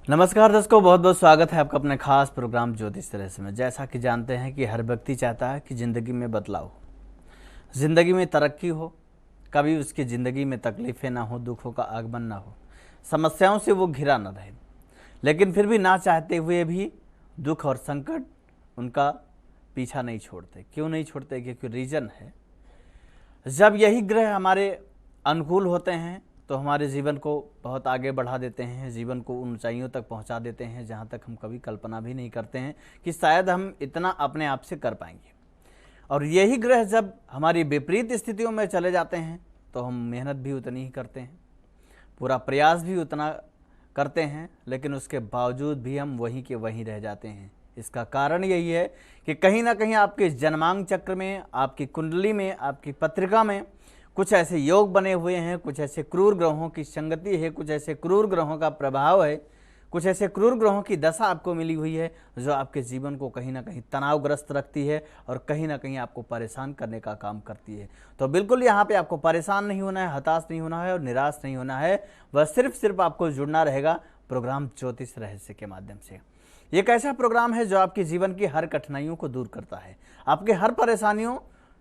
नमस्कार दोस्तों, बहुत बहुत स्वागत है आपका अपने खास प्रोग्राम ज्योतिष रहस्य में। जैसा कि जानते हैं कि हर व्यक्ति चाहता है कि ज़िंदगी में बदलाव हो, ज़िंदगी में तरक्की हो, कभी उसकी ज़िंदगी में तकलीफ़ें ना हो, दुखों का आगमन ना हो, समस्याओं से वो घिरा ना रहे। लेकिन फिर भी ना चाहते हुए भी दुख और संकट उनका पीछा नहीं छोड़ते। क्यों नहीं छोड़ते? क्योंकि रीज़न है, जब यही ग्रह हमारे अनुकूल होते हैं तो हमारे जीवन को बहुत आगे बढ़ा देते हैं, जीवन को उन ऊंचाइयों तक पहुंचा देते हैं जहां तक हम कभी कल्पना भी नहीं करते हैं कि शायद हम इतना अपने आप से कर पाएंगे। और यही ग्रह जब हमारी विपरीत स्थितियों में चले जाते हैं तो हम मेहनत भी उतनी ही करते हैं, पूरा प्रयास भी उतना करते हैं, लेकिन उसके बावजूद भी हम वहीं के वहीं रह जाते हैं। इसका कारण यही है कि कहीं ना कहीं आपके जन्मांक चक्र में, आपकी कुंडली में, आपकी पत्रिका में कुछ ऐसे योग बने हुए हैं, कुछ ऐसे क्रूर ग्रहों की संगति है, कुछ ऐसे क्रूर ग्रहों का प्रभाव है, कुछ ऐसे क्रूर ग्रहों की दशा आपको मिली हुई है जो आपके जीवन को कहीं ना कहीं तनावग्रस्त रखती है और कहीं ना कहीं आपको परेशान करने का काम करती है। तो बिल्कुल यहाँ पे आपको परेशान नहीं होना है, हताश नहीं होना है और निराश नहीं होना है। वह सिर्फ आपको जुड़ना रहेगा प्रोग्राम ज्योतिष रहस्य के माध्यम से। ये एक ऐसा प्रोग्राम है जो आपके जीवन की हर कठिनाइयों को दूर करता है, आपके हर परेशानियों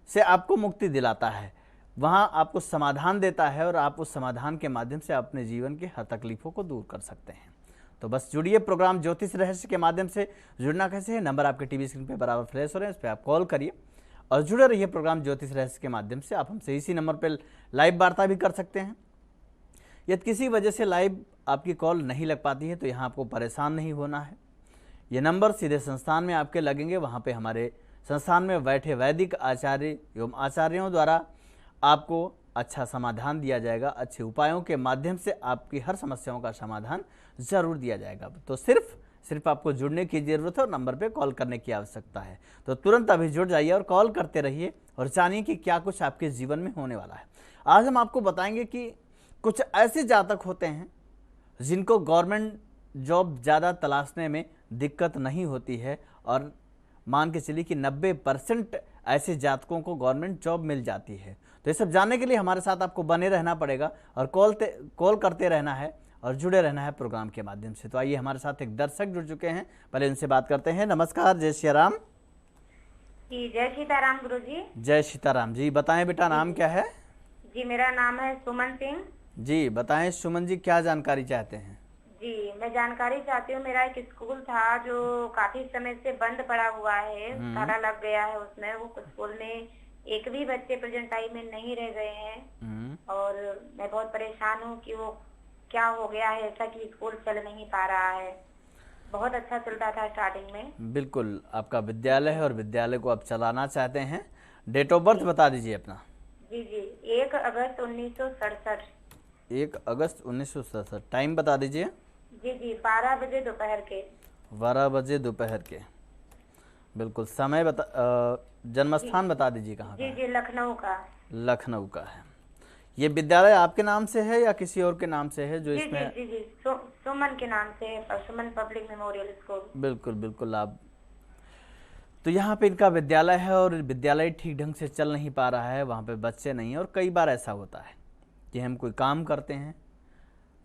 से आपको मुक्ति दिलाता है, वहाँ आपको समाधान देता है और आप उस समाधान के माध्यम से अपने जीवन की हर तकलीफों को दूर कर सकते हैं। तो बस जुड़िए प्रोग्राम ज्योतिष रहस्य के माध्यम से। जुड़ना कैसे है? नंबर आपके टीवी स्क्रीन पे बराबर फ्लैश हो रहे हैं, इस पर आप कॉल करिए और जुड़े रहिए प्रोग्राम ज्योतिष रहस्य के माध्यम से। आप हमसे इसी नंबर पर लाइव वार्ता भी कर सकते हैं। यदि किसी वजह से लाइव आपकी कॉल नहीं लग पाती है तो यहाँ आपको परेशान नहीं होना है। ये नंबर सीधे संस्थान में आपके लगेंगे, वहाँ पे हमारे संस्थान में बैठे वैदिक आचार्य एवं आचार्यों द्वारा आपको अच्छा समाधान दिया जाएगा। अच्छे उपायों के माध्यम से आपकी हर समस्याओं का समाधान जरूर दिया जाएगा। तो सिर्फ आपको जुड़ने की ज़रूरत है और नंबर पे कॉल करने की आवश्यकता है। तो तुरंत अभी जुड़ जाइए और कॉल करते रहिए और जानिए कि क्या कुछ आपके जीवन में होने वाला है। आज हम आपको बताएंगे कि कुछ ऐसे जातक होते हैं जिनको गवर्नमेंट जॉब ज़्यादा तलाशने में दिक्कत नहीं होती है और मान के चलिए कि 90% ऐसे जातकों को गवर्नमेंट जॉब मिल जाती है। तो ये सब जानने के लिए हमारे साथ आपको बने रहना पड़ेगा और कॉल करते रहना है और जुड़े रहना है प्रोग्राम के माध्यम से। तो आइए, हमारे साथ एक दर्शक जुड़ चुके हैं, पहले उनसे बात करते हैं। नमस्कार, जय श्री राम। जी जय सीताराम गुरु जी। जय सीताराम जी। बताएं बेटा, नाम क्या है? जी मेरा नाम है सुमन सिंह। जी बताएं सुमन जी, क्या जानकारी चाहते हैं? जी मैं जानकारी चाहती हूँ। मेरा एक स्कूल था जो काफी समय से बंद पड़ा हुआ है, ताला लग गया है उसमें। वो स्कूल में एक भी बच्चे प्रेजेंट टाइम में नहीं रह गए हैं और मैं बहुत परेशान हूँ कि वो क्या हो गया है ऐसा कि स्कूल चल नहीं पा रहा है। बहुत अच्छा चलता था स्टार्टिंग में। बिल्कुल, आपका विद्यालय है और विद्यालय को आप चलाना चाहते हैं। डेट ऑफ बर्थ बता दीजिए अपना। जी जी 1 अगस्त 1967। 1 अगस्त 1967। टाइम बता दीजिए। जी जी 12 बजे दोपहर के। 12 बजे दोपहर के। बिल्कुल, समय जन्म स्थान बता दीजिए कहाँ का जी है? जी लखनऊ का। लखनऊ का है। ये विद्यालय आपके नाम से है या किसी और के नाम से है जो जी इसमें? जी जी जी सुमन के नाम से है, सुमन पब्लिक मेमोरियल स्कूल। बिल्कुल बिल्कुल। आप तो यहाँ पे इनका विद्यालय है और विद्यालय ठीक ढंग से चल नहीं पा रहा है, वहाँ पे बच्चे नहीं हैं। और कई बार ऐसा होता है कि हम कोई काम करते हैं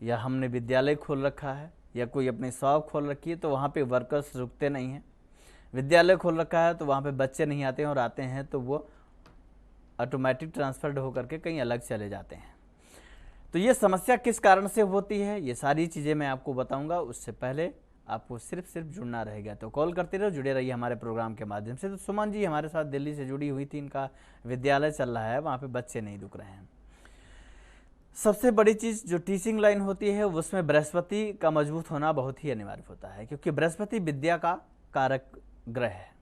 या हमने विद्यालय खोल रखा है या कोई अपनी शॉप खोल रखी है तो वहाँ पे वर्कर्स रुकते नहीं हैं। विद्यालय खोल रखा है तो वहाँ पे बच्चे नहीं आते हैं और आते हैं तो वो ऑटोमेटिक ट्रांसफर्ड होकर के कहीं अलग चले जाते हैं। तो ये समस्या किस कारण से होती है, ये सारी चीज़ें मैं आपको बताऊंगा। उससे पहले आपको सिर्फ जुड़ना रहेगा। तो कॉल करते रहो, जुड़े रहिए हमारे प्रोग्राम के माध्यम से। तो सुमन जी हमारे साथ दिल्ली से जुड़ी हुई थी, इनका विद्यालय चल रहा है, वहाँ पे बच्चे नहीं रुक रहे हैं। सबसे बड़ी चीज़ जो टीचिंग लाइन होती है उसमें बृहस्पति का मजबूत होना बहुत ही अनिवार्य होता है, क्योंकि बृहस्पति विद्या का कारक ग्रह है।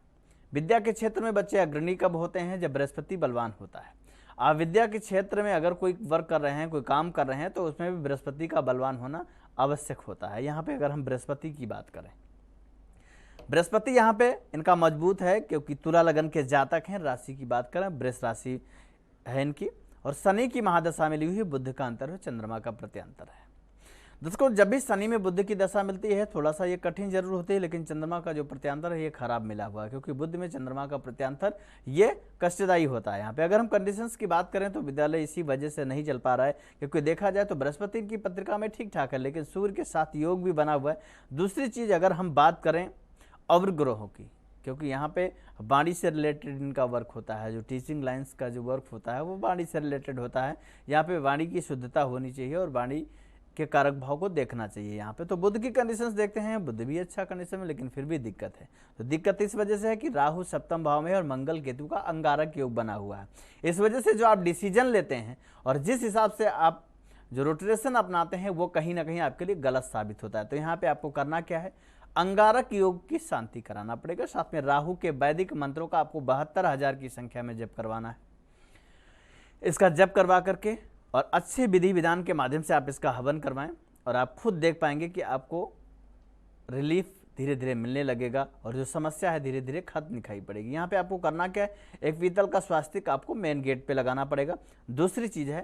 विद्या के क्षेत्र में बच्चे अग्रणी कब होते हैं? जब बृहस्पति बलवान होता है। आप विद्या के क्षेत्र में अगर कोई वर्क कर रहे हैं, कोई काम कर रहे हैं, तो उसमें भी बृहस्पति का बलवान होना आवश्यक होता है। यहाँ पे अगर हम बृहस्पति की बात करें, बृहस्पति यहाँ पे इनका मजबूत है क्योंकि तुला लगन के जातक हैं। राशि की बात करें, वृष राशि है इनकी और शनि की महादशा मिली हुई, बुध का अंतर है, चंद्रमा का प्रत्यंतर है। दोस्तों जब भी शनि में बुध की दशा मिलती है थोड़ा सा ये कठिन जरूर होती है, लेकिन चंद्रमा का जो प्रत्यांतर है ये खराब मिला हुआ है, क्योंकि बुध में चंद्रमा का प्रत्यांतर ये कष्टदायी होता है। यहाँ पे अगर हम कंडीशंस की बात करें तो विद्यालय इसी वजह से नहीं चल पा रहा है, क्योंकि देखा जाए तो बृहस्पति की पत्रिका में ठीक ठाक है, लेकिन सूर्य के साथ योग भी बना हुआ है। दूसरी चीज अगर हम बात करें अवग्रहों की, क्योंकि यहाँ पे वाणी से रिलेटेड इनका वर्क होता है, जो टीचिंग लाइन्स का जो वर्क होता है वो वाणी से रिलेटेड होता है। यहाँ पे वाणी की शुद्धता होनी चाहिए और वाणी के कारक भाव को देखना चाहिए। यहाँ पे तो बुध की कंडीशंस देखते हैं, बुध भी अच्छा कंडीशन में, लेकिन फिर भी दिक्कत है। तो दिक्कत इस वजह से है कि राहु सप्तम भाव में है और मंगल केतु का अंगारक योग बना हुआ है। इस वजह से जो आप डिसीजन लेते हैं और जिस हिसाब से आप जो रोटेशन अपनाते हैं वो कहीं ना कहीं आपके लिए गलत साबित होता है। तो यहाँ पे आपको करना क्या है, अंगारक योग की शांति कराना पड़ेगा। साथ में राहु के वैदिक मंत्रों का आपको 72,000 की संख्या में जप करवाना है। इसका जप करवा करके और अच्छे विधि विधान के माध्यम से आप इसका हवन करवाएं और आप खुद देख पाएंगे कि आपको रिलीफ धीरे धीरे मिलने लगेगा और जो समस्या है धीरे धीरे खत्म दिखाई पड़ेगी। यहाँ पे आपको करना क्या है, एक पीतल का स्वास्तिक आपको मेन गेट पे लगाना पड़ेगा। दूसरी चीज है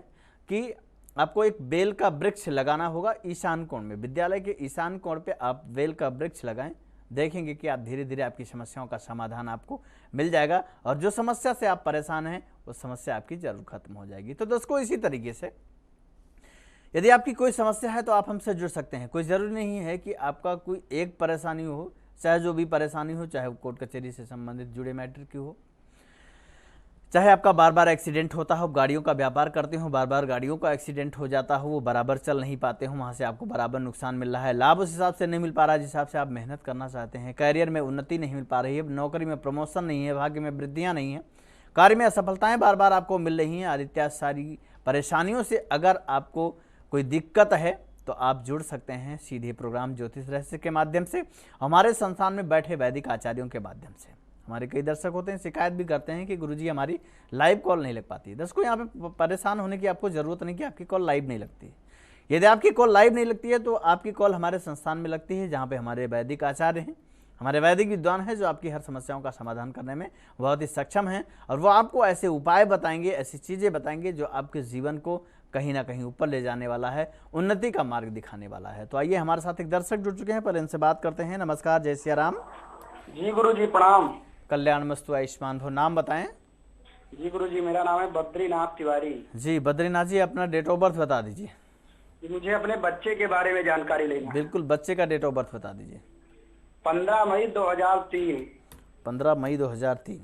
कि आपको एक बेल का वृक्ष लगाना होगा ईशान कोण में। विद्यालय के ईशान कोण पे आप बेल का वृक्ष लगाएं, देखेंगे कि आप धीरे धीरे आपकी समस्याओं का समाधान आपको मिल जाएगा और जो समस्या से आप परेशान हैं वो समस्या आपकी जरूर खत्म हो जाएगी। तो दोस्तों इसी तरीके से यदि आपकी कोई समस्या है तो आप हमसे जुड़ सकते हैं। कोई ज़रूरी नहीं है कि आपका कोई एक परेशानी हो, चाहे जो भी परेशानी हो, चाहे वो कोर्ट कचहरी से संबंधित जुड़े मैटर की हो, चाहे आपका बार बार एक्सीडेंट होता हो, गाड़ियों का व्यापार करते हो, बार बार गाड़ियों का एक्सीडेंट हो जाता हो, वो बराबर चल नहीं पाते हो, वहाँ से आपको बराबर नुकसान मिल रहा है, लाभ उस हिसाब से नहीं मिल पा रहा है जिस हिसाब से आप मेहनत करना चाहते हैं, कैरियर में उन्नति नहीं मिल पा रही है, नौकरी में प्रमोशन नहीं है, भाग्य में वृद्धियाँ नहीं है, कार्य में असफलताएं बार बार आपको मिल रही हैं, आदित्य सारी परेशानियों से अगर आपको कोई दिक्कत है तो आप जुड़ सकते हैं सीधे प्रोग्राम ज्योतिष रहस्य के माध्यम से, हमारे संस्थान में बैठे वैदिक आचार्यों के माध्यम से। हमारे कई दर्शक होते हैं शिकायत भी करते हैं कि गुरुजी हमारी लाइव कॉल नहीं लग पाती। दर्शकों यहाँ पे परेशान होने की आपको जरूरत नहीं कि आपकी कॉल लाइव नहीं लगती। यदि आपकी कॉल लाइव नहीं लगती है तो आपकी कॉल हमारे संस्थान में लगती है, जहाँ पे हमारे वैदिक आचार्य हैं, हमारे वैदिक विद्वान हैं, जो आपकी हर समस्याओं का समाधान करने में बहुत ही सक्षम हैं और वो आपको ऐसे उपाय बताएंगे, ऐसी चीज़ें बताएंगे जो आपके जीवन को कहीं ना कहीं ऊपर ले जाने वाला है, उन्नति का मार्ग दिखाने वाला है। तो आइए हमारे साथ एक दर्शक जुड़ चुके हैं, पर इनसे बात करते हैं। नमस्कार, जय सिया राम। जी गुरु जी प्रणाम। कल्याण मस्तु आयुष्मान भव। नाम बताएं। जी गुरु जी मेरा नाम है बद्रीनाथ तिवारी। जी बद्रीनाथ जी, अपना डेट ऑफ बर्थ बता दीजिए। मुझे अपने बच्चे के बारे में जानकारी लेनी है। बिल्कुल, बच्चे का डेट ऑफ बर्थ बता दीजिए। 15 मई 2003। 15 मई 2003।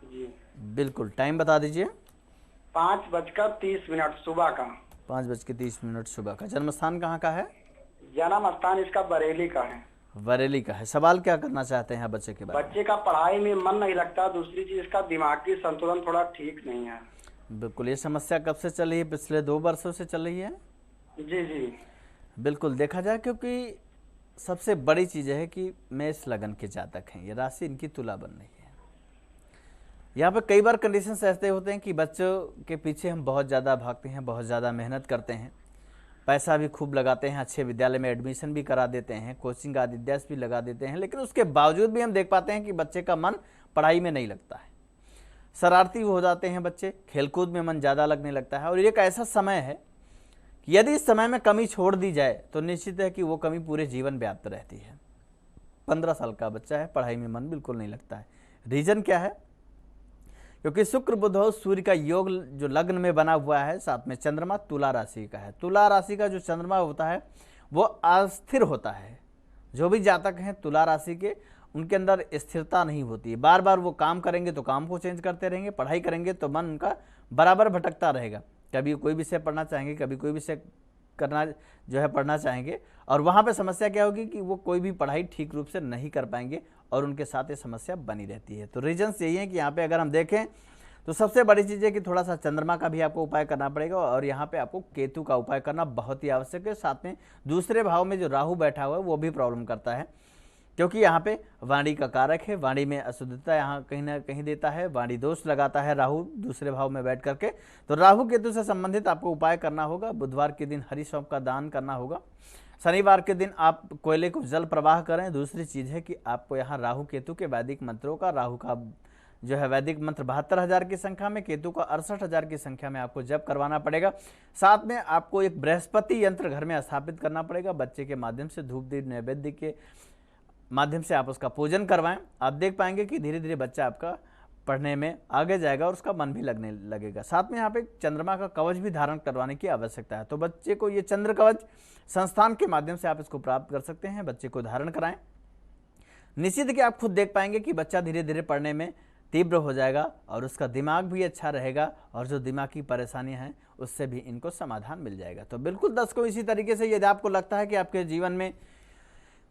जी बिल्कुल, टाइम बता दीजिए। 5:30 सुबह का। 5:30 सुबह का। जन्म स्थान कहाँ का है? जन्म स्थान इसका बरेली का है। बरेली का है। सवाल क्या करना चाहते हैं बच्चे के बारे में? बच्चे का पढ़ाई में मन नहीं लगता, दूसरी चीज इसका दिमागी संतुलन थोड़ा ठीक नहीं है। बिल्कुल, ये समस्या कब से चल रही है? पिछले 2 वर्षों से चल रही है। जी जी बिल्कुल, देखा जाए क्योंकि सबसे बड़ी चीज़ है कि मेष लगन के जातक हैं, ये राशि इनकी तुला बन रही है। यहाँ पे कई बार कंडीशंस ऐसे होते हैं कि बच्चों के पीछे हम बहुत ज़्यादा भागते हैं, बहुत ज़्यादा मेहनत करते हैं, पैसा भी खूब लगाते हैं, अच्छे विद्यालय में एडमिशन भी करा देते हैं, कोचिंग आदि अध्यास भी लगा देते हैं, लेकिन उसके बावजूद भी हम देख पाते हैं कि बच्चे का मन पढ़ाई में नहीं लगता है, शरारती हो जाते हैं बच्चे, खेलकूद में मन ज़्यादा लगने लगता है। और एक ऐसा समय है कि यदि इस समय में कमी छोड़ दी जाए तो निश्चित है कि वो कमी पूरे जीवन व्याप्त रहती है। 15 साल का बच्चा है, पढ़ाई में मन बिल्कुल नहीं लगता है। रीजन क्या है? क्योंकि शुक्र बुध और सूर्य का योग जो लग्न में बना हुआ है, साथ में चंद्रमा तुला राशि का है। तुला राशि का जो चंद्रमा होता है वो अस्थिर होता है। जो भी जातक हैं तुला राशि के, उनके अंदर स्थिरता नहीं होती है। बार बार वो काम करेंगे तो काम को चेंज करते रहेंगे, पढ़ाई करेंगे तो मन उनका बराबर भटकता रहेगा। कभी कोई विषय पढ़ना चाहेंगे, कभी कोई विषय करना जो है पढ़ना चाहेंगे, और वहाँ पे समस्या क्या होगी कि वो कोई भी पढ़ाई ठीक रूप से नहीं कर पाएंगे और उनके साथ ये समस्या बनी रहती है। तो रीजन्स यही है कि यहाँ पे अगर हम देखें तो सबसे बड़ी चीज़ है कि थोड़ा सा चंद्रमा का भी आपको उपाय करना पड़ेगा और यहाँ पे आपको केतु का उपाय करना बहुत ही आवश्यक है। साथ में दूसरे भाव में जो राहु बैठा हुआ है वो भी प्रॉब्लम करता है, क्योंकि यहाँ पे वाणी का कारक है, वाणी में अशुद्धता यहाँ कहीं ना कहीं देता है, वाणी दोष लगाता है राहु दूसरे भाव में बैठ करके। तो राहु केतु से संबंधित आपको उपाय करना होगा। बुधवार के दिन हरी सौंफ का दान करना होगा। शनिवार के दिन आप कोयले को जल प्रवाह करें। दूसरी चीज़ है कि आपको यहाँ राहु केतु के वैदिक मंत्रों का, राहु का जो है वैदिक मंत्र 72,000 की संख्या में, केतु का 68,000 की संख्या में आपको जप करवाना पड़ेगा। साथ में आपको एक बृहस्पति यंत्र घर में स्थापित करना पड़ेगा। बच्चे के माध्यम से धूप दीप नैवेद्य के माध्यम से आप उसका पूजन करवाएं। आप देख पाएंगे कि धीरे धीरे बच्चा आपका पढ़ने में आगे जाएगा और उसका मन भी लगने लगेगा। साथ में यहाँ पे चंद्रमा का कवच भी धारण करवाने की आवश्यकता है। तो बच्चे को ये चंद्र कवच संस्थान के माध्यम से आप इसको प्राप्त कर सकते हैं। बच्चे को धारण कराएं। निश्चित कि आप खुद देख पाएंगे कि बच्चा धीरे धीरे पढ़ने में तीव्र हो जाएगा और उसका दिमाग भी अच्छा रहेगा और जो दिमाग की परेशानियां हैं उससे भी इनको समाधान मिल जाएगा। तो बिल्कुल दर्शकों, इसी तरीके से यदि आपको लगता है कि आपके जीवन में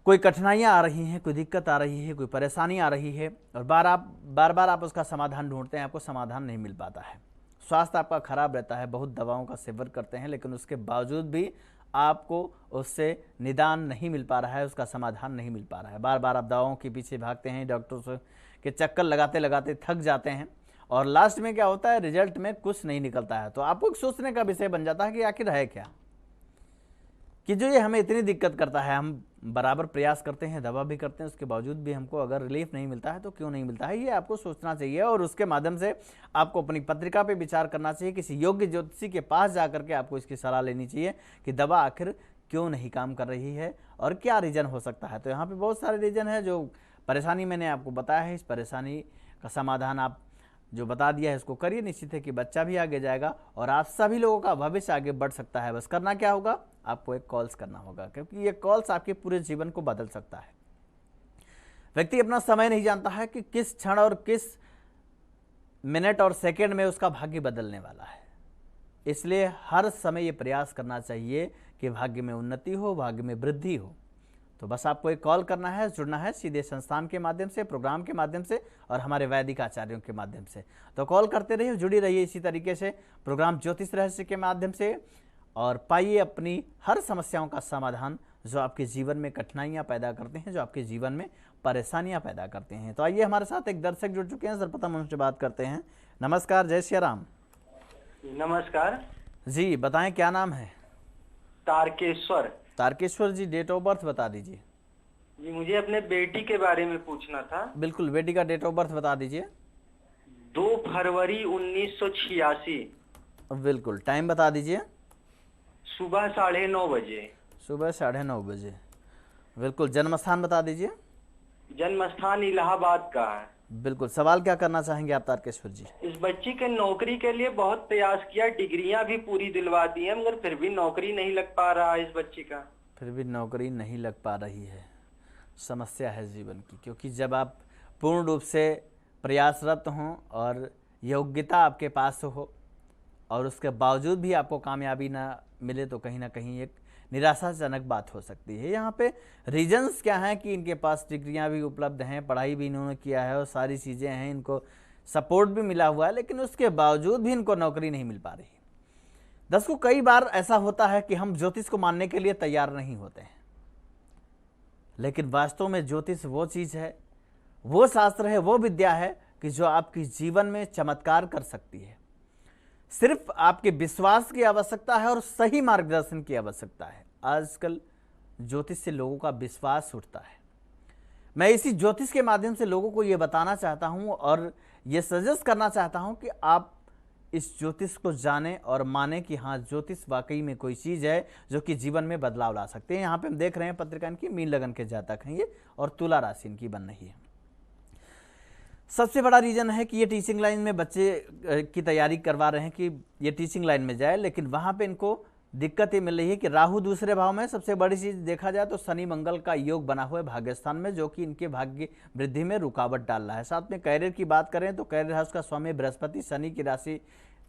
कोई कठिनाइयाँ आ रही हैं, कोई दिक्कत आ रही है, कोई परेशानी आ रही है और बार बार आप उसका समाधान ढूंढते हैं, आपको समाधान नहीं मिल पाता है, स्वास्थ्य आपका खराब रहता है, बहुत दवाओं का सेवन करते हैं लेकिन उसके बावजूद भी आपको उससे निदान नहीं मिल पा रहा है, उसका समाधान नहीं मिल पा रहा है, बार बार आप दवाओं के पीछे भागते हैं, डॉक्टरों के चक्कर लगाते लगाते थक जाते हैं और लास्ट में क्या होता है, रिजल्ट में कुछ नहीं निकलता है। तो आपको एक सोचने का विषय बन जाता है कि आखिर है क्या, कि जो ये हमें इतनी दिक्कत करता है, हम बराबर प्रयास करते हैं, दवा भी करते हैं, उसके बावजूद भी हमको अगर रिलीफ नहीं मिलता है तो क्यों नहीं मिलता है, ये आपको सोचना चाहिए और उसके माध्यम से आपको अपनी पत्रिका पे विचार करना चाहिए। किसी योग्य ज्योतिषी के पास जाकर के आपको इसकी सलाह लेनी चाहिए कि दवा आखिर क्यों नहीं काम कर रही है और क्या रीज़न हो सकता है। तो यहाँ पर बहुत सारे रीज़न है, जो परेशानी मैंने आपको बताया है, इस परेशानी का समाधान आप जो बता दिया है इसको करिए। निश्चित है कि बच्चा भी आगे जाएगा और आप सभी लोगों का भविष्य आगे बढ़ सकता है। बस करना क्या होगा, आपको एक कॉल्स करना होगा, क्योंकि ये कॉल्स आपके पूरे जीवन को बदल सकता है। व्यक्ति अपना समय नहीं जानता है कि किस क्षण और किस मिनट और सेकंड में उसका भाग्य बदलने वाला है, इसलिए हर समय ये प्रयास करना चाहिए कि भाग्य में उन्नति हो, भाग्य में वृद्धि हो। तो बस आपको एक कॉल करना है, जुड़ना है सीधे संस्थान के माध्यम से, प्रोग्राम के माध्यम से और हमारे वैदिक आचार्यों के माध्यम से। तो कॉल करते रहिए, जुड़ी रहिए इसी तरीके से प्रोग्राम ज्योतिष रहस्य के माध्यम से और पाइए अपनी हर समस्याओं का समाधान जो आपके जीवन में कठिनाइयां पैदा करते हैं, जो आपके जीवन में परेशानियां पैदा करते हैं। तो आइए, हमारे साथ एक दर्शक जुड़ चुके हैं, सर्वप्रथम उनसे बात करते हैं। नमस्कार, जय श्री राम। नमस्कार जी, बताएं क्या नाम है? तारकेश्वर। तारकेश्वर जी, डेट ऑफ बर्थ बता दीजिए। जी, मुझे अपने बेटी के बारे में पूछना था। बिल्कुल, बेटी का डेट ऑफ बर्थ बता दीजिए। 2 फरवरी 1986। बिल्कुल, टाइम बता दीजिए। सुबह 9:30 बजे। सुबह 9:30 बजे। बिल्कुल, जन्म स्थान बता दीजिए। जन्म स्थान इलाहाबाद का है। बिल्कुल, सवाल क्या करना चाहेंगे आप तारकेश्वर जी? इस बच्ची के नौकरी के लिए बहुत प्रयास किया, डिग्रियां भी पूरी दिलवा दी है, मगर फिर भी नौकरी नहीं लग पा रहा है इस बच्ची का। फिर भी नौकरी नहीं लग पा रही है, समस्या है जीवन की, क्योंकि जब आप पूर्ण रूप से प्रयासरत हों और योग्यता आपके पास हो और उसके बावजूद भी आपको कामयाबी ना मिले तो कहीं ना कहीं एक निराशाजनक बात हो सकती है। यहाँ पे रीजंस क्या हैं कि इनके पास डिग्रियां भी उपलब्ध हैं, पढ़ाई भी इन्होंने किया है और सारी चीज़ें हैं, इनको सपोर्ट भी मिला हुआ है, लेकिन उसके बावजूद भी इनको नौकरी नहीं मिल पा रही। दर्शकों, कई बार ऐसा होता है कि हम ज्योतिष को मानने के लिए तैयार नहीं होते हैं, लेकिन वास्तव में ज्योतिष वो चीज़ है, वो शास्त्र है, वो विद्या है कि जो आपके जीवन में चमत्कार कर सकती है। सिर्फ आपके विश्वास की आवश्यकता है और सही मार्गदर्शन की आवश्यकता है। आजकल ज्योतिष से लोगों का विश्वास उठता है। मैं इसी ज्योतिष के माध्यम से लोगों को ये बताना चाहता हूँ और ये सजेस्ट करना चाहता हूँ कि आप इस ज्योतिष को जानें और मानें कि हाँ, ज्योतिष वाकई में कोई चीज़ है जो कि जीवन में बदलाव ला सकते हैं। यहाँ पे हम देख रहे हैं पत्रिका इनकी मीन लगन के जातक हैं ये, और तुला राशि इनकी बन रही है। सबसे बड़ा रीज़न है कि ये टीचिंग लाइन में बच्चे की तैयारी करवा रहे हैं कि ये टीचिंग लाइन में जाए, लेकिन वहाँ पे इनको दिक्कत ये मिल रही है कि राहु दूसरे भाव में। सबसे बड़ी चीज़ देखा जाए तो शनि मंगल का योग बना हुआ है भाग्यस्थान में, जो कि इनके भाग्य वृद्धि में रुकावट डाल रहा है। साथ में कैरियर की बात करें तो कैरियर हाउस का स्वामी बृहस्पति शनि की राशि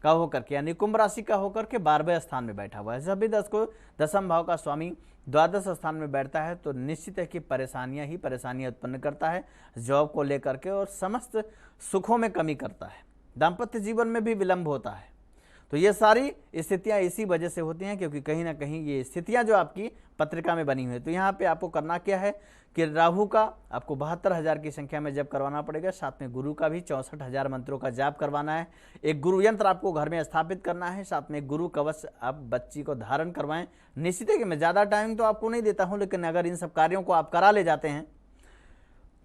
का होकर के यानी कुंभ राशि का होकर के 12वें स्थान में बैठा हुआ है। सभी दसम भाव का स्वामी द्वादश स्थान में बैठता है, तो निश्चित है कि परेशानियां ही परेशानियां उत्पन्न करता है जॉब को लेकर के और समस्त सुखों में कमी करता है। दाम्पत्य जीवन में भी विलंब होता है। तो ये सारी स्थितियां इसी वजह से होती हैं, क्योंकि कहीं ना कहीं ये स्थितियां जो आपकी पत्रिका में बनी हुई है। तो यहाँ पे आपको करना क्या है कि राहु का आपको 72,000 की संख्या में जप करवाना पड़ेगा। साथ में गुरु का भी 64,000 मंत्रों का जाप करवाना है। एक गुरु यंत्र आपको घर में स्थापित करना है। साथ में गुरु कवच आप बच्ची को धारण करवाएं। निश्चित है कि मैं ज़्यादा टाइम तो आपको नहीं देता हूँ, लेकिन अगर इन सब कार्यों को आप करा ले जाते हैं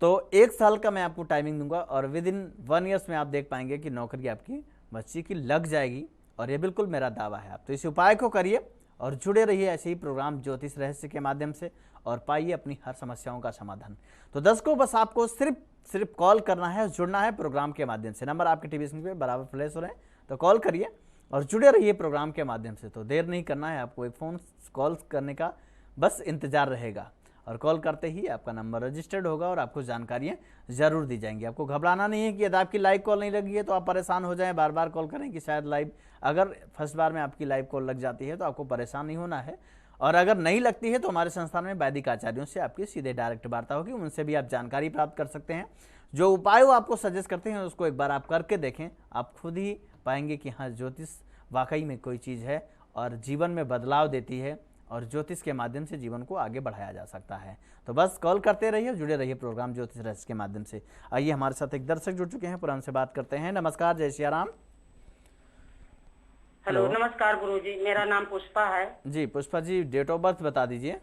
तो 1 साल का मैं आपको टाइमिंग दूंगा और विद इन 1 ईयर्स में आप देख पाएंगे कि नौकरी आपकी बच्ची की लग जाएगी, और ये बिल्कुल मेरा दावा है। आप तो इस उपाय को करिए और जुड़े रहिए ऐसे ही प्रोग्राम ज्योतिष रहस्य के माध्यम से, और पाइए अपनी हर समस्याओं का समाधान। तो दर्शकों, बस आपको सिर्फ कॉल करना है, जुड़ना है प्रोग्राम के माध्यम से। नंबर आपके टीवी स्क्रीन पे बराबर फ्लैश हो रहे हैं, तो कॉल करिए और जुड़े रहिए प्रोग्राम के माध्यम से। तो देर नहीं करना है, आपको एक फ़ोन कॉल करने का बस इंतजार रहेगा, और कॉल करते ही आपका नंबर रजिस्टर्ड होगा और आपको जानकारियाँ जरूर दी जाएंगी। आपको घबराना नहीं है कि यदि आपकी लाइव कॉल नहीं लगी है तो आप परेशान हो जाएं, बार बार कॉल करें कि शायद लाइव, अगर फर्स्ट बार में आपकी लाइव कॉल लग जाती है तो आपको परेशान नहीं होना है। और अगर नहीं लगती है तो हमारे संस्थान में वैदिक आचार्यों से आपकी सीधे डायरेक्ट वार्ता होगी, उनसे भी आप जानकारी प्राप्त कर सकते हैं। जो उपाय वो आपको सजेस्ट करते हैं उसको एक बार आप करके देखें, आप खुद ही पाएंगे कि हाँ, ज्योतिष वाकई में कोई चीज़ है और जीवन में बदलाव देती है, और ज्योतिष के माध्यम से जीवन को आगे बढ़ाया जा सकता है। तो बस कॉल करते रहिए, जुड़े रहिए प्रोग्राम ज्योतिष रहस्य के माध्यम से। आइए, हमारे साथ एक दर्शक जुड़ चुके हैं, पूरा उनसे बात करते हैं। नमस्कार, जय सिया राम। हेलो, नमस्कार गुरुजी, मेरा नाम पुष्पा है। जी Pushpa ji, date of birth बता दीजिए।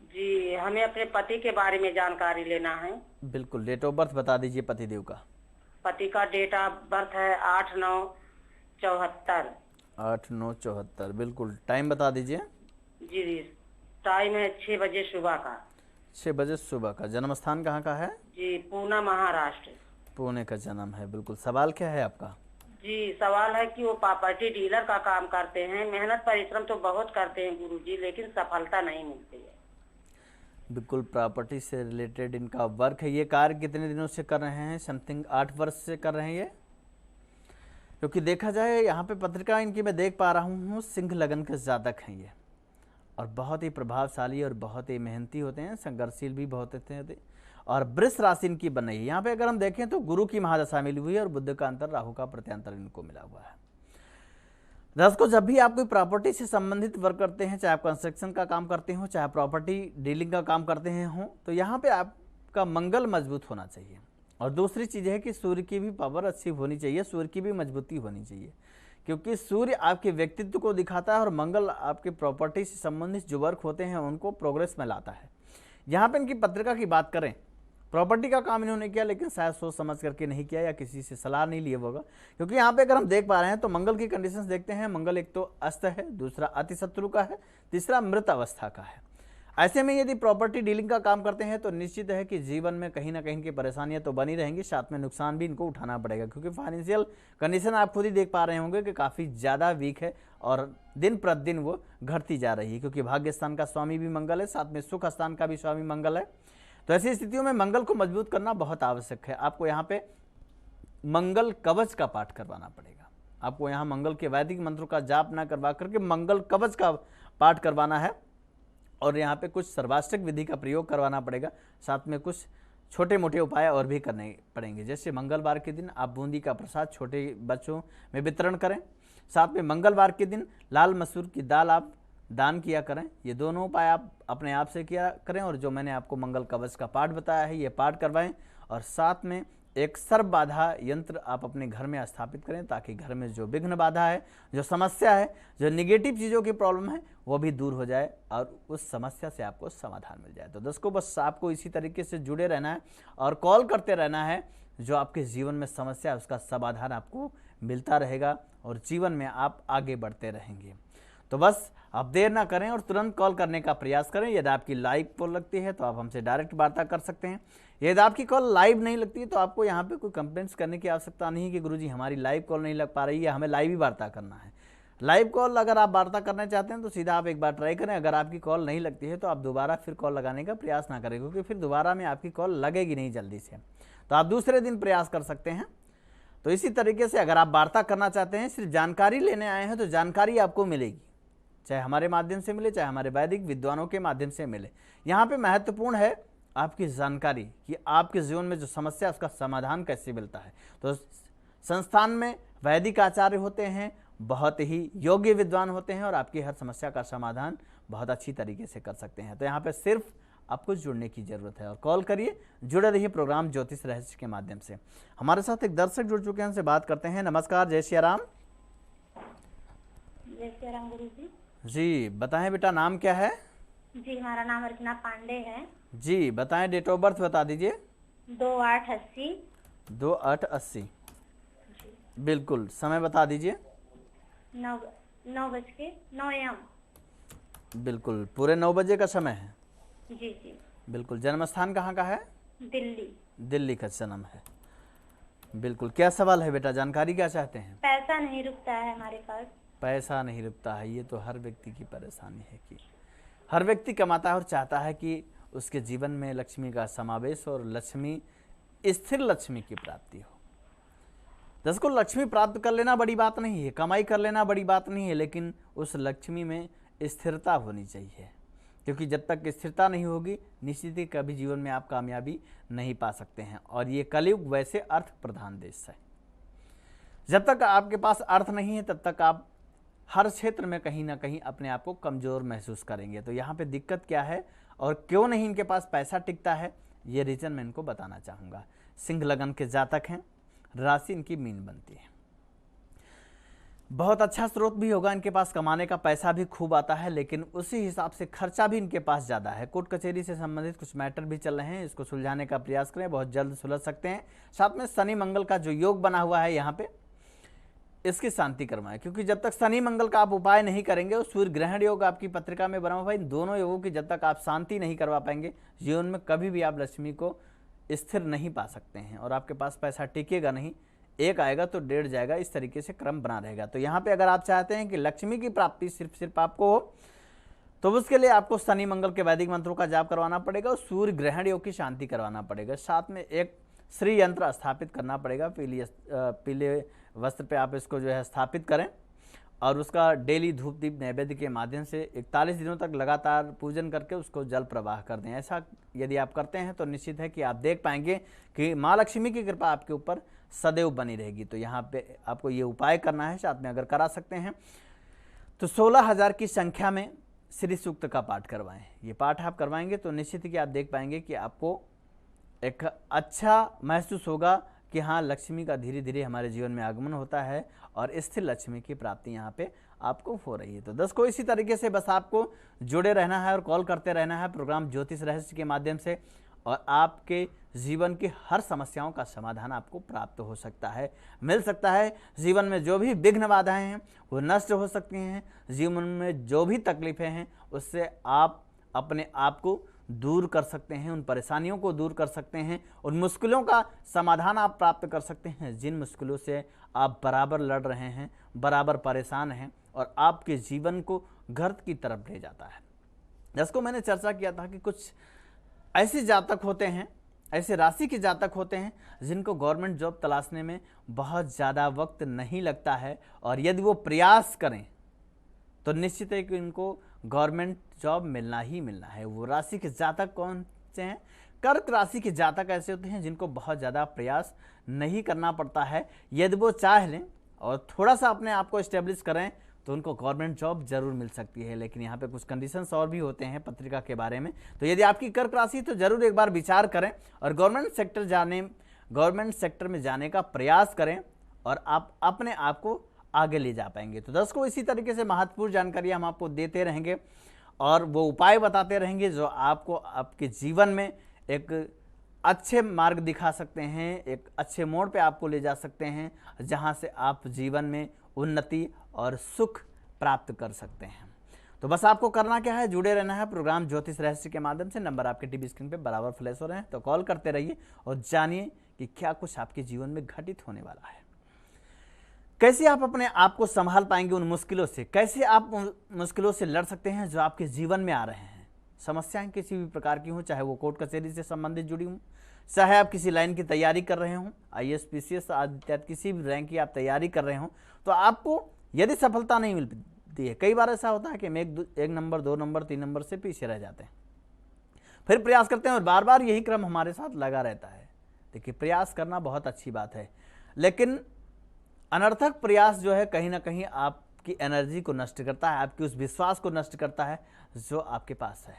जी, हमें अपने पति के बारे में जानकारी लेना है। बिल्कुल, डेट ऑफ बर्थ बता दीजिए पतिदेव का। पति का डेट ऑफ बर्थ है 8/9/74। 8/9/74, बिल्कुल। टाइम बता दीजिए। जी, टाइम है 6 बजे सुबह का। 6 बजे सुबह का। जन्म स्थान कहाँ का है? जी, पूना महाराष्ट्र। पुणे का जन्म है, बिल्कुल। सवाल क्या है आपका? जी, सवाल है कि वो प्रॉपर्टी डीलर का काम करते हैं। मेहनत परिश्रम तो बहुत करते हैं गुरुजी, लेकिन सफलता नहीं मिलती है। बिल्कुल, प्रॉपर्टी से रिलेटेड इनका वर्क है। ये कार्य कितने दिनों से कर रहे हैं? समथिंग 8 वर्ष से कर रहे हैं ये। क्योंकि देखा जाए यहाँ पे पत्रिका इनकी मैं देख पा रहा हूँ, सिंह लगन के जातक हैं ये, और बहुत ही प्रभावशाली और बहुत ही मेहनती होते हैं, संघर्षशील भी बहुत होते हैं, और वृष राशि इनकी बन रही है। यहाँ पे अगर हम देखें तो गुरु की महादशा मिली हुई है और बुध का अंतर, राहु का प्रत्यांतर इनको मिला हुआ है। दर्शकों, जब भी आप कोई प्रॉपर्टी से संबंधित वर्क करते हैं, चाहे आप कंस्ट्रक्शन का काम करते हो, चाहे प्रॉपर्टी डीलिंग का काम करते हैं हो, तो यहाँ पे आपका मंगल मजबूत होना चाहिए। और दूसरी चीज़ है कि सूर्य की भी पावर अच्छी होनी चाहिए, सूर्य की भी मजबूती होनी चाहिए, क्योंकि सूर्य आपके व्यक्तित्व को दिखाता है और मंगल आपके प्रॉपर्टी से संबंधित जो वर्क होते हैं उनको प्रोग्रेस में लाता है। यहाँ पे इनकी पत्रिका की बात करें, प्रॉपर्टी का काम इन्होंने किया, लेकिन शायद सोच समझ करके नहीं किया या किसी से सलाह नहीं लिए होगा। क्योंकि यहाँ पे अगर हम देख पा रहे हैं तो मंगल की कंडीशंस देखते हैं। मंगल एक तो अस्त है, दूसरा अतिशत्रु का है, तीसरा मृत अवस्था का है। ऐसे में यदि प्रॉपर्टी डीलिंग का काम करते हैं तो निश्चित है कि जीवन में कहीं ना कहीं की परेशानियां तो बनी रहेंगी, साथ में नुकसान भी इनको उठाना पड़ेगा। क्योंकि फाइनेंशियल कंडीशन आप खुद ही देख पा रहे होंगे कि काफ़ी ज़्यादा वीक है और दिन प्रतिदिन वो घटती जा रही है। क्योंकि भाग्य स्थान का स्वामी भी मंगल है, साथ में सुख स्थान का भी स्वामी मंगल है। तो ऐसी स्थितियों में मंगल को मजबूत करना बहुत आवश्यक है। आपको यहाँ पे मंगल कवच का पाठ करवाना पड़ेगा। आपको यहाँ मंगल के वैदिक मंत्रों का जाप ना करवा करके मंगल कवच का पाठ करवाना है, और यहाँ पे कुछ सर्वाष्टक विधि का प्रयोग करवाना पड़ेगा। साथ में कुछ छोटे मोटे उपाय और भी करने पड़ेंगे, जैसे मंगलवार के दिन आप बूंदी का प्रसाद छोटे बच्चों में वितरण करें। साथ में मंगलवार के दिन लाल मसूर की दाल आप दान किया करें। ये दोनों उपाय आप अपने आप से किया करें, और जो मैंने आपको मंगल कवच का पाठ बताया है ये पाठ करवाएं। और साथ में एक सर्व बाधा यंत्र आप अपने घर में स्थापित करें, ताकि घर में जो विघ्न बाधा है, जो समस्या है, जो निगेटिव चीज़ों की प्रॉब्लम है, वो भी दूर हो जाए और उस समस्या से आपको समाधान मिल जाए। तो दोस्तों, बस आपको इसी तरीके से जुड़े रहना है और कॉल करते रहना है। जो आपके जीवन में समस्या है उसका समाधान आपको मिलता रहेगा और जीवन में आप आगे बढ़ते रहेंगे। तो बस आप देर ना करें और तुरंत कॉल करने का प्रयास करें। यदि आपकी लाइव कॉल लगती है तो आप हमसे डायरेक्ट वार्ता कर सकते हैं। यदि आपकी कॉल लाइव नहीं लगती है तो आपको यहाँ पे कोई कंप्लेंट्स करने की आवश्यकता नहीं है कि गुरुजी हमारी लाइव कॉल नहीं लग पा रही है, हमें लाइव ही वार्ता करना है। लाइव कॉल अगर आप वार्ता करना चाहते हैं तो सीधा आप एक बार ट्राई करें। अगर आपकी कॉल नहीं लगती है तो आप दोबारा फिर कॉल लगाने का प्रयास ना करें, क्योंकि फिर दोबारा में आपकी कॉल लगेगी नहीं जल्दी से। तो आप दूसरे दिन प्रयास कर सकते हैं। तो इसी तरीके से अगर आप वार्ता करना चाहते हैं, सिर्फ जानकारी लेने आए हैं, तो जानकारी आपको मिलेगी, चाहे हमारे माध्यम से मिले, चाहे हमारे वैदिक विद्वानों के माध्यम से मिले। यहाँ पे महत्वपूर्ण है आपकी जानकारी कि आपके जीवन में जो समस्या है उसका समाधान कैसे मिलता है। तो संस्थान में वैदिक आचार्य होते हैं, बहुत ही योग्य विद्वान होते हैं और आपकी हर समस्या का समाधान बहुत अच्छी तरीके से कर सकते हैं। तो यहाँ पे सिर्फ आपको जुड़ने की जरूरत है और कॉल करिए, जुड़े रहिए प्रोग्राम ज्योतिष रहस्य के माध्यम से। हमारे साथ एक दर्शक जुड़ चुके हैं, उनसे बात करते हैं। नमस्कार, जय सिया राम। जय श्री राम गुरु जी। जी बताएं बेटा, नाम क्या है? जी, हमारा नाम अर्चना पांडे है। जी बताएं, डेट ऑफ बर्थ बता दीजिए। 2880। 2880। बिल्कुल, समय बता दीजिए। 9 AM। बिल्कुल, पूरे 9 बजे का समय है। जी जी। बिल्कुल, जन्म स्थान कहाँ का है? दिल्ली। दिल्ली का जन्म है। बिल्कुल, क्या सवाल है बेटा, जानकारी क्या चाहते हैं? पैसा नहीं रुकता है हमारे पास। पैसा नहीं रुकता है, ये तो हर व्यक्ति की परेशानी है कि हर व्यक्ति कमाता है और चाहता है कि उसके जीवन में लक्ष्मी का समावेश और लक्ष्मी, स्थिर लक्ष्मी की प्राप्ति हो। दर्शकों, लक्ष्मी प्राप्त कर लेना बड़ी बात नहीं है, कमाई कर लेना बड़ी बात नहीं है, लेकिन उस लक्ष्मी में स्थिरता होनी चाहिए, क्योंकि जब तक स्थिरता नहीं होगी निश्चित ही कभी जीवन में आप कामयाबी नहीं पा सकते हैं। और ये कलयुग वैसे अर्थ प्रधान देश है। जब तक आपके पास अर्थ नहीं है तब तक आप हर क्षेत्र में कहीं ना कहीं अपने आप को कमजोर महसूस करेंगे। तो यहाँ पे दिक्कत क्या है और क्यों नहीं इनके पास पैसा टिकता है, ये रीजन मैं इनको बताना चाहूँगा। सिंह लगन के जातक हैं, राशि इनकी मीन बनती है, बहुत अच्छा स्रोत भी होगा इनके पास, कमाने का पैसा भी खूब आता है, लेकिन उसी हिसाब से खर्चा भी इनके पास ज़्यादा है। कोर्ट कचहरी से संबंधित कुछ मैटर भी चल रहे हैं, इसको सुलझाने का प्रयास करें, बहुत जल्द सुलझ सकते हैं। साथ में शनि मंगल का जो योग बना हुआ है यहाँ पे, इसकी शांति करवाएं, क्योंकि जब तक शनि मंगल का आप उपाय नहीं करेंगे, और सूर्य ग्रहण योग आपकी पत्रिका में बना हुआ है, इन दोनों योगों की जब तक आप शांति नहीं करवा पाएंगे, जीवन में कभी भी आप लक्ष्मी को स्थिर नहीं पा सकते हैं और आपके पास पैसा टिकेगा नहीं। एक आएगा तो 1.5 जाएगा, इस तरीके से क्रम बना रहेगा। तो यहाँ पे अगर आप चाहते हैं कि लक्ष्मी की प्राप्ति सिर्फ आपको हो, तो उसके लिए आपको शनि मंगल के वैदिक मंत्रों का जाप करवाना पड़ेगा और सूर्य ग्रहण योग की शांति करवाना पड़ेगा। साथ में एक श्री यंत्र स्थापित करना पड़ेगा, पीले वस्त्र पे आप इसको जो है स्थापित करें और उसका डेली धूप दीप नैवेद्य के माध्यम से 41 दिनों तक लगातार पूजन करके उसको जल प्रवाह कर दें। ऐसा यदि आप करते हैं तो निश्चित है कि आप देख पाएंगे कि माँ लक्ष्मी की कृपा आपके ऊपर सदैव बनी रहेगी। तो यहाँ पे आपको ये उपाय करना है, साथ में अगर करा सकते हैं तो 16,000 की संख्या में श्री सूक्त का पाठ करवाएं। ये पाठ आप करवाएंगे तो निश्चित ही आप देख पाएंगे कि आपको एक अच्छा महसूस होगा कि हाँ, लक्ष्मी का धीरे धीरे हमारे जीवन में आगमन होता है और स्थिर लक्ष्मी की प्राप्ति यहाँ पे आपको हो रही है। तो दर्शकों, इसी तरीके से बस आपको जुड़े रहना है और कॉल करते रहना है प्रोग्राम ज्योतिष रहस्य के माध्यम से, और आपके जीवन की हर समस्याओं का समाधान आपको प्राप्त हो सकता है, मिल सकता है। जीवन में जो भी विघ्न बाधाएं हैं वो नष्ट हो सकती हैं। जीवन में जो भी तकलीफें हैं उससे आप अपने आप को दूर कर सकते हैं, उन परेशानियों को दूर कर सकते हैं, उन मुश्किलों का समाधान आप प्राप्त कर सकते हैं जिन मुश्किलों से आप बराबर लड़ रहे हैं, बराबर परेशान हैं और आपके जीवन को गर्त की तरफ ले जाता है। जिसको मैंने चर्चा किया था कि कुछ ऐसे जातक होते हैं, ऐसे राशि के जातक होते हैं जिनको गवर्नमेंट जॉब तलाशने में बहुत ज़्यादा वक्त नहीं लगता है, और यदि वो प्रयास करें तो निश्चित है कि इनको गवर्नमेंट जॉब मिलना ही मिलना है। वो राशि के जातक कौन से हैं? कर्क राशि के जातक ऐसे होते हैं जिनको बहुत ज़्यादा प्रयास नहीं करना पड़ता है। यदि वो चाह लें और थोड़ा सा अपने आप को इस्टेब्लिश करें तो उनको गवर्नमेंट जॉब जरूर मिल सकती है, लेकिन यहाँ पे कुछ कंडीशंस और भी होते हैं पत्रिका के बारे में। तो यदि आपकी कर्क राशि तो जरूर एक बार विचार करें और गवर्नमेंट सेक्टर में जाने का प्रयास करें और आप अपने आप को आगे ले जा पाएंगे। तो दर्शकों, इसी तरीके से महत्वपूर्ण जानकारी हम आपको देते रहेंगे और वो उपाय बताते रहेंगे जो आपको आपके जीवन में एक अच्छे मार्ग दिखा सकते हैं, एक अच्छे मोड़ पे आपको ले जा सकते हैं, जहां से आप जीवन में उन्नति और सुख प्राप्त कर सकते हैं। तो बस आपको करना क्या है, जुड़े रहना है प्रोग्राम ज्योतिष रहस्य के माध्यम से। नंबर आपके टीवी स्क्रीन पे बराबर फ्लैश हो रहे हैं, तो कॉल करते रहिए और जानिए कि क्या कुछ आपके जीवन में घटित होने वाला है। कैसे आप अपने आप को संभाल पाएंगे उन मुश्किलों से, कैसे आप उन मुश्किलों से लड़ सकते हैं जो आपके जीवन में आ रहे हैं। समस्याएं किसी भी प्रकार की हों, चाहे वो कोर्ट कचहरी से संबंधित जुड़ी हों, चाहे आप किसी लाइन की तैयारी कर रहे हों, IAS PCS आदि इत्यादि किसी भी रैंक की आप तैयारी कर रहे हों, तो आपको यदि सफलता नहीं मिलती है, कई बार ऐसा होता है कि हम एक नंबर, 2 नंबर, 3 नंबर से पीछे रह जाते हैं, फिर प्रयास करते हैं और बार बार यही क्रम हमारे साथ लगा रहता है। देखिए, प्रयास करना बहुत अच्छी बात है, लेकिन अनर्थक प्रयास जो है कहीं ना कहीं आपकी एनर्जी को नष्ट करता है, आपके उस विश्वास को नष्ट करता है जो आपके पास है।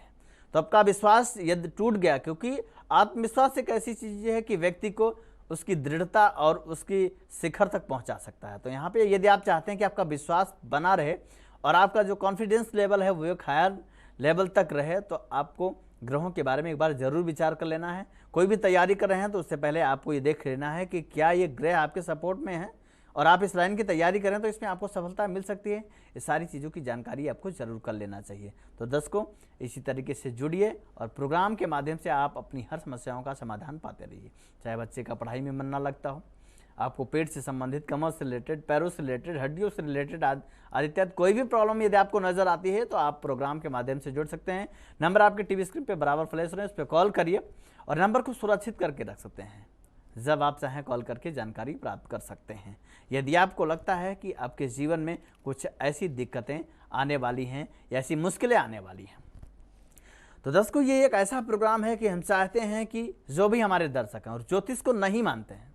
तो आपका विश्वास यदि टूट गया, क्योंकि आत्मविश्वास एक ऐसी चीज है कि व्यक्ति को उसकी दृढ़ता और उसकी शिखर तक पहुंचा सकता है। तो यहाँ पे यदि आप चाहते हैं कि आपका विश्वास बना रहे और आपका जो कॉन्फिडेंस लेवल है वो एक हायर लेवल तक रहे, तो आपको ग्रहों के बारे में एक बार जरूर विचार कर लेना है। कोई भी तैयारी कर रहे हैं तो उससे पहले आपको ये देख लेना है कि क्या ये ग्रह आपके सपोर्ट में है और आप इस लाइन की तैयारी करें तो इसमें आपको सफलता मिल सकती है। ये सारी चीज़ों की जानकारी आपको जरूर कर लेना चाहिए। तो दर्शकों, इसी तरीके से जुड़िए और प्रोग्राम के माध्यम से आप अपनी हर समस्याओं का समाधान पाते रहिए। चाहे बच्चे का पढ़ाई में मन ना लगता हो, आपको पेट से संबंधित, कमर से रिलेटेड, पैरों से रिलेटेड, हड्डियों से रिलेटेड आदि इत्यादि कोई भी प्रॉब्लम यदि आपको नजर आती है तो आप प्रोग्राम के माध्यम से जुड़ सकते हैं। नंबर आपके टीवी स्क्रीन पे बराबर फ्लैश हो रहे हैं, उस पर कॉल करिए और नंबर को सुरक्षित करके रख सकते हैं। जब आप चाहें कॉल करके जानकारी प्राप्त कर सकते हैं। यदि आपको लगता है कि आपके जीवन में कुछ ऐसी दिक्कतें आने वाली हैं या ऐसी मुश्किलें आने वाली हैं, तो दर्शकों, ये एक ऐसा प्रोग्राम है कि हम चाहते हैं कि जो भी हमारे दर्शक हैं और ज्योतिष को नहीं मानते हैं,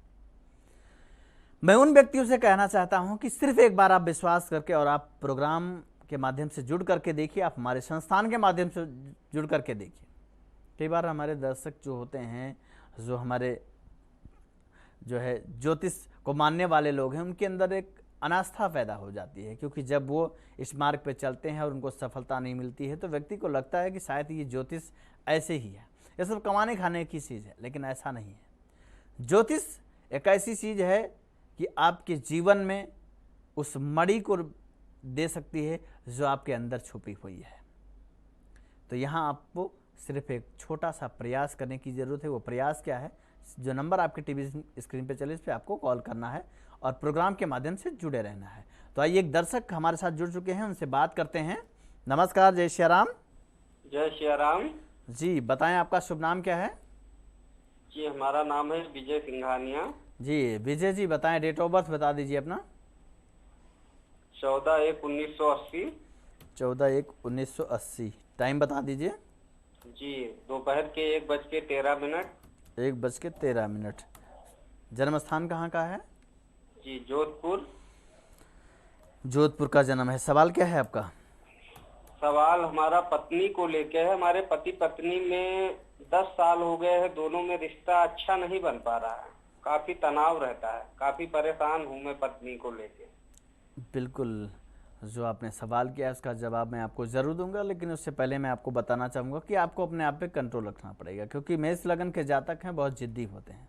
मैं उन व्यक्तियों से कहना चाहता हूं कि सिर्फ एक बार आप विश्वास करके और आप प्रोग्राम के माध्यम से जुड़ करके देखिए, आप हमारे संस्थान के माध्यम से जुड़ करके देखिए। कई बार हमारे दर्शक जो होते हैं, जो हमारे जो है ज्योतिष को मानने वाले लोग हैं, उनके अंदर एक अनास्था पैदा हो जाती है, क्योंकि जब वो इस मार्ग पे चलते हैं और उनको सफलता नहीं मिलती है तो व्यक्ति को लगता है कि शायद ये ज्योतिष ऐसे ही है, ये सब कमाने खाने की चीज़ है। लेकिन ऐसा नहीं है। ज्योतिष एक ऐसी चीज़ है कि आपके जीवन में उस मणि को दे सकती है जो आपके अंदर छुपी हुई है। तो यहाँ आपको सिर्फ एक छोटा सा प्रयास करने की ज़रूरत है। वो प्रयास क्या है? जो नंबर आपके टीवी स्क्रीन पे चले, इस पर आपको कॉल करना है और प्रोग्राम के माध्यम से जुड़े रहना है। तो आइए, एक दर्शक हमारे साथ जुड़ चुके हैं, उनसे बात करते हैं। नमस्कार, जय श्री राम। जय श्री राम जी, बताएं आपका शुभ नाम क्या है? जी, हमारा नाम है विजय सिंघानिया। जी विजय जी, बताएं, डेट ऑफ बर्थ बता दीजिए अपना। 14/1/1980। 14/1/1980। टाइम बता दीजिए। जी, दोपहर के 1:13। 1:13। जन्म स्थान कहाँ का है? जी, जोधपुर। जोधपुर का जन्म है। सवाल क्या है आपका? सवाल हमारा पत्नी को लेके है। हमारे पति पत्नी में 10 साल हो गए हैं, दोनों में रिश्ता अच्छा नहीं बन पा रहा है, काफी तनाव रहता है, काफी परेशान हूँ मैं पत्नी को लेके। बिल्कुल, जो आपने सवाल किया है उसका जवाब मैं आपको ज़रूर दूंगा, लेकिन उससे पहले मैं आपको बताना चाहूँगा कि आपको अपने आप पे कंट्रोल रखना पड़ेगा, क्योंकि मेष लगन के जातक हैं बहुत जिद्दी होते हैं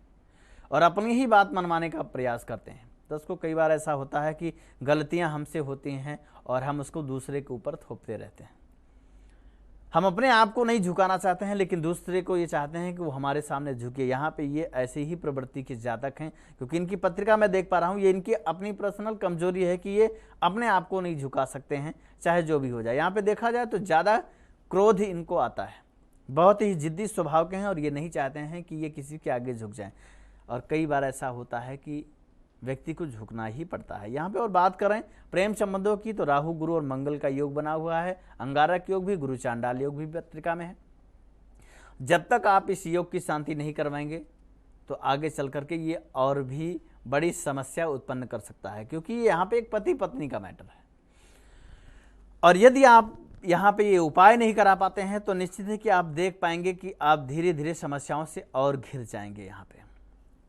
और अपनी ही बात मनवाने का प्रयास करते हैं। तो उसको कई बार ऐसा होता है कि गलतियां हमसे होती हैं और हम उसको दूसरे के ऊपर थोपते रहते हैं। हम अपने आप को नहीं झुकाना चाहते हैं, लेकिन दूसरे को ये चाहते हैं कि वो हमारे सामने झुके। यहाँ पे ये ऐसे ही प्रवृत्ति के जातक हैं, क्योंकि इनकी पत्रिका मैं देख पा रहा हूँ, ये इनकी अपनी पर्सनल कमजोरी है कि ये अपने आप को नहीं झुका सकते हैं, चाहे जो भी हो जाए। यहाँ पे देखा जाए तो ज़्यादा क्रोध इनको आता है, बहुत ही जिद्दी स्वभाव के हैं और ये नहीं चाहते हैं कि ये किसी के आगे झुक जाएं। और कई बार ऐसा होता है कि व्यक्ति को झुकना ही पड़ता है। यहाँ पे और बात करें प्रेम संबंधों की, तो राहु, गुरु और मंगल का योग बना हुआ है। अंगारक योग भी, गुरु चांडाल योग भी पत्रिका में है। जब तक आप इस योग की शांति नहीं करवाएंगे तो आगे चल करके ये और भी बड़ी समस्या उत्पन्न कर सकता है, क्योंकि यहाँ पे एक पति पत्नी का मैटर है। और यदि आप यहाँ पे ये उपाय नहीं करा पाते हैं तो निश्चित है कि आप देख पाएंगे कि आप धीरे धीरे समस्याओं से और घिर जाएंगे यहाँ पे।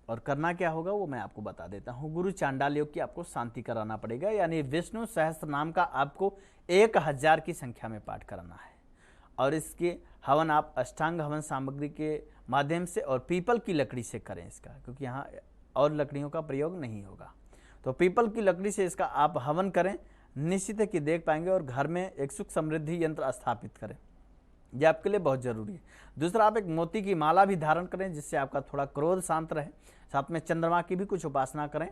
और करना क्या होगा वो मैं आपको बता देता हूँ। गुरु चांडाल योग की आपको शांति कराना पड़ेगा, यानी विष्णु सहस्त्र नाम का आपको 1000 की संख्या में पाठ कराना है। और इसके हवन आप अष्टांग हवन सामग्री के माध्यम से और पीपल की लकड़ी से करें इसका, क्योंकि यहाँ और लकड़ियों का प्रयोग नहीं होगा। तो पीपल की लकड़ी से इसका आप हवन करें, निश्चित है कि देख पाएंगे। और घर में एक सुख समृद्धि यंत्र स्थापित करें, ये आपके लिए बहुत जरूरी है। दूसरा, आप एक मोती की माला भी धारण करें, जिससे आपका थोड़ा क्रोध शांत रहे। साथ में चंद्रमा की भी कुछ उपासना करें,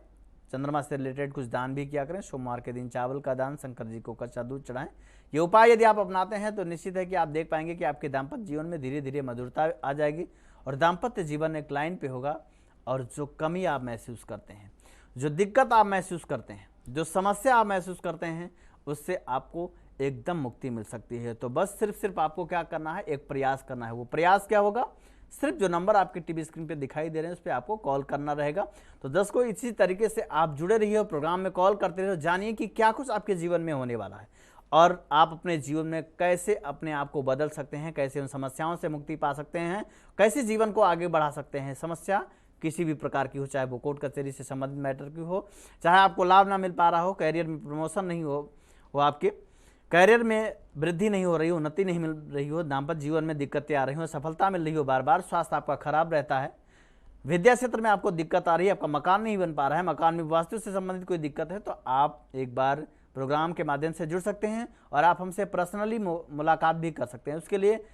चंद्रमा से रिलेटेड कुछ दान भी किया करें। सोमवार के दिन चावल का दान, शंकर जी को कच्चा दूध चढ़ाएं। ये उपाय यदि आप अपनाते हैं तो निश्चित है कि आप देख पाएंगे कि आपके दाम्पत्य जीवन में धीरे धीरे मधुरता आ जाएगी और दाम्पत्य जीवन एक लाइन पे होगा। और जो कमी आप महसूस करते हैं, जो दिक्कत आप महसूस करते हैं, जो समस्या आप महसूस करते हैं, उससे आपको एकदम मुक्ति मिल सकती है। तो बस सिर्फ आपको क्या करना है, एक प्रयास करना है। वो प्रयास क्या होगा? सिर्फ जो नंबर आपके टीवी स्क्रीन पे दिखाई दे रहे हैं उस पर आपको कॉल करना रहेगा। तो दर्शकों, इसी तरीके से आप जुड़े रहिए, प्रोग्राम में कॉल करते रहिए, जानिए कि क्या कुछ आपके जीवन में होने वाला है और आप अपने जीवन में कैसे अपने आप को बदल सकते हैं, कैसे उन समस्याओं से मुक्ति पा सकते हैं, कैसे जीवन को आगे बढ़ा सकते हैं। समस्या किसी भी प्रकार की हो, चाहे वो कोर्ट कचहरी से संबंधित मैटर की हो, चाहे आपको लाभ ना मिल पा रहा हो, कैरियर में प्रमोशन नहीं हो, वो आपके करियर में वृद्धि नहीं हो रही हो, उन्नति नहीं मिल रही हो, दाम्पत्य जीवन में दिक्कतें आ रही हो, सफलता मिल रही हो बार बार, स्वास्थ्य आपका खराब रहता है, विद्या क्षेत्र में आपको दिक्कत आ रही है, आपका मकान नहीं बन पा रहा है, मकान में वास्तु से संबंधित कोई दिक्कत है, तो आप एक बार प्रोग्राम के माध्यम से जुड़ सकते हैं और आप हमसे पर्सनली मुलाकात भी कर सकते हैं। उसके लिए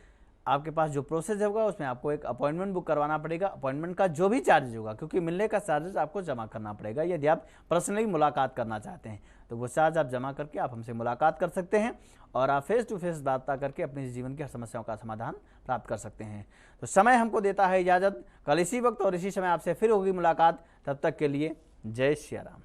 आपके पास जो प्रोसेस होगा उसमें आपको एक अपॉइंटमेंट बुक करवाना पड़ेगा। अपॉइंटमेंट का जो भी चार्जेज होगा, क्योंकि मिलने का चार्जेस आपको जमा करना पड़ेगा यदि आप पर्सनली मुलाकात करना चाहते हैं, तो वो चार्ज आप जमा करके आप हमसे मुलाकात कर सकते हैं और आप फेस टू फेस बात करके अपने जीवन की हर समस्याओं का समाधान प्राप्त कर सकते हैं। तो समय हमको देता है इजाज़त, कल इसी वक्त और इसी समय आपसे फिर होगी मुलाकात। तब तक के लिए जय श्री राम।